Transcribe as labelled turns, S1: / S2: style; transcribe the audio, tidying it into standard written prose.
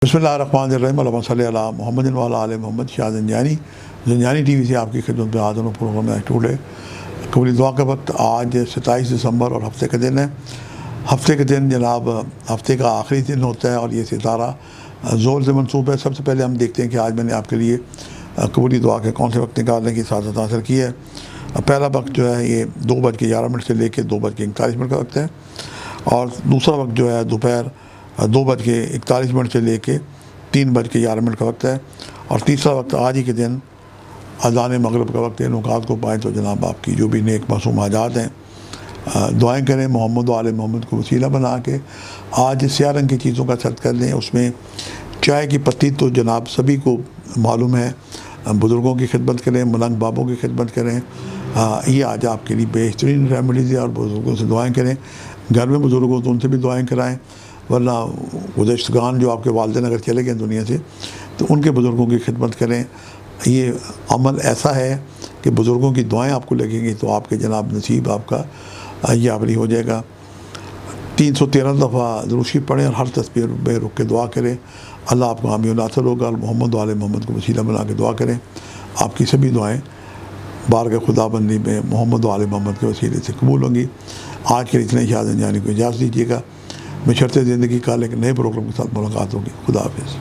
S1: बिस्मिल्लाहिर्रहमानिर्रहीम अल्लाहुम्मा सल्लि अला मुहम्मदिन व अला आलि मोहम्मद। शाह ज़ंजानी टी वी से आपकी खिदमत में हाज़िर हूँ। प्रोग्राम में टुडे कबूली दुआ का वक्त आज 27 दिसंबर और हफ्ते का दिन है। हफ्ते के दिन जनाब हफ्ते का आखिरी दिन होता है और ये सितारा ज़ोर से मंसूब है। सबसे पहले हम देखते हैं कि आज मैंने आपके लिए कबूली दुआ के कौन से वक्त निकालने की सादत हासिल की है। पहला वक्त जो है ये 2:11 से लेकर 2:41 का वक्त है और दूसरा वक्त जो है दोपहर 2:41 से लेके 3:11 का वक्त है और तीसरा वक्त आज ही के दिन अज़ान मगरिब का वक्त है। नुकात को पाएँ तो जनाब आपकी जो भी नेक मासूम हाजात हैं दुआएं करें। मोहम्मद व आले मोहम्मद को वसीला बना के आज स्याह रंग की चीज़ों का सद कर लें। उसमें चाय की पत्ती तो जनाब सभी को मालूम है। बुज़ुर्गों की खिदमत करें, मलंग बाबों की खिदमत करें। ये आज आपके लिए बेहतरीन रेमेडीज़ है और बुज़ुर्गों से दुआएं करें। घर में बुज़ुर्ग हो तो उनसे भी दुआएं कराएं, वरना गुज़श्तगान जो आपके वालिदैन अगर चले गए दुनिया से तो उनके बुज़ुर्गों की खिदमत करें। ये अमल ऐसा है कि बुज़ुर्गों की दुआएं आपको लगेंगी तो आपके जनाब नसीब आपका यावरी हो जाएगा। 313 दफ़ा दुरूद शरीफ पढ़ें और हर तस्बीह में रुक के दुआ करें। अल्लाह आपको हामी नासर होगा और मोहम्मद वाले मोहम्मद को वसीला बना के दुआ करें। आपकी सभी दुआएं बारगाह खुदाबंदी में मोहम्मद वाले मोहम्मद के वसीले से कबूल होंगी। आज के लिए इतने शाह ज़ंजानी को इजाज़त दीजिएगा। मैं शर्त ज़िंदगी का एक नए प्रोग्राम के साथ मुलाकात होगी। खुदा हाफ़िज़।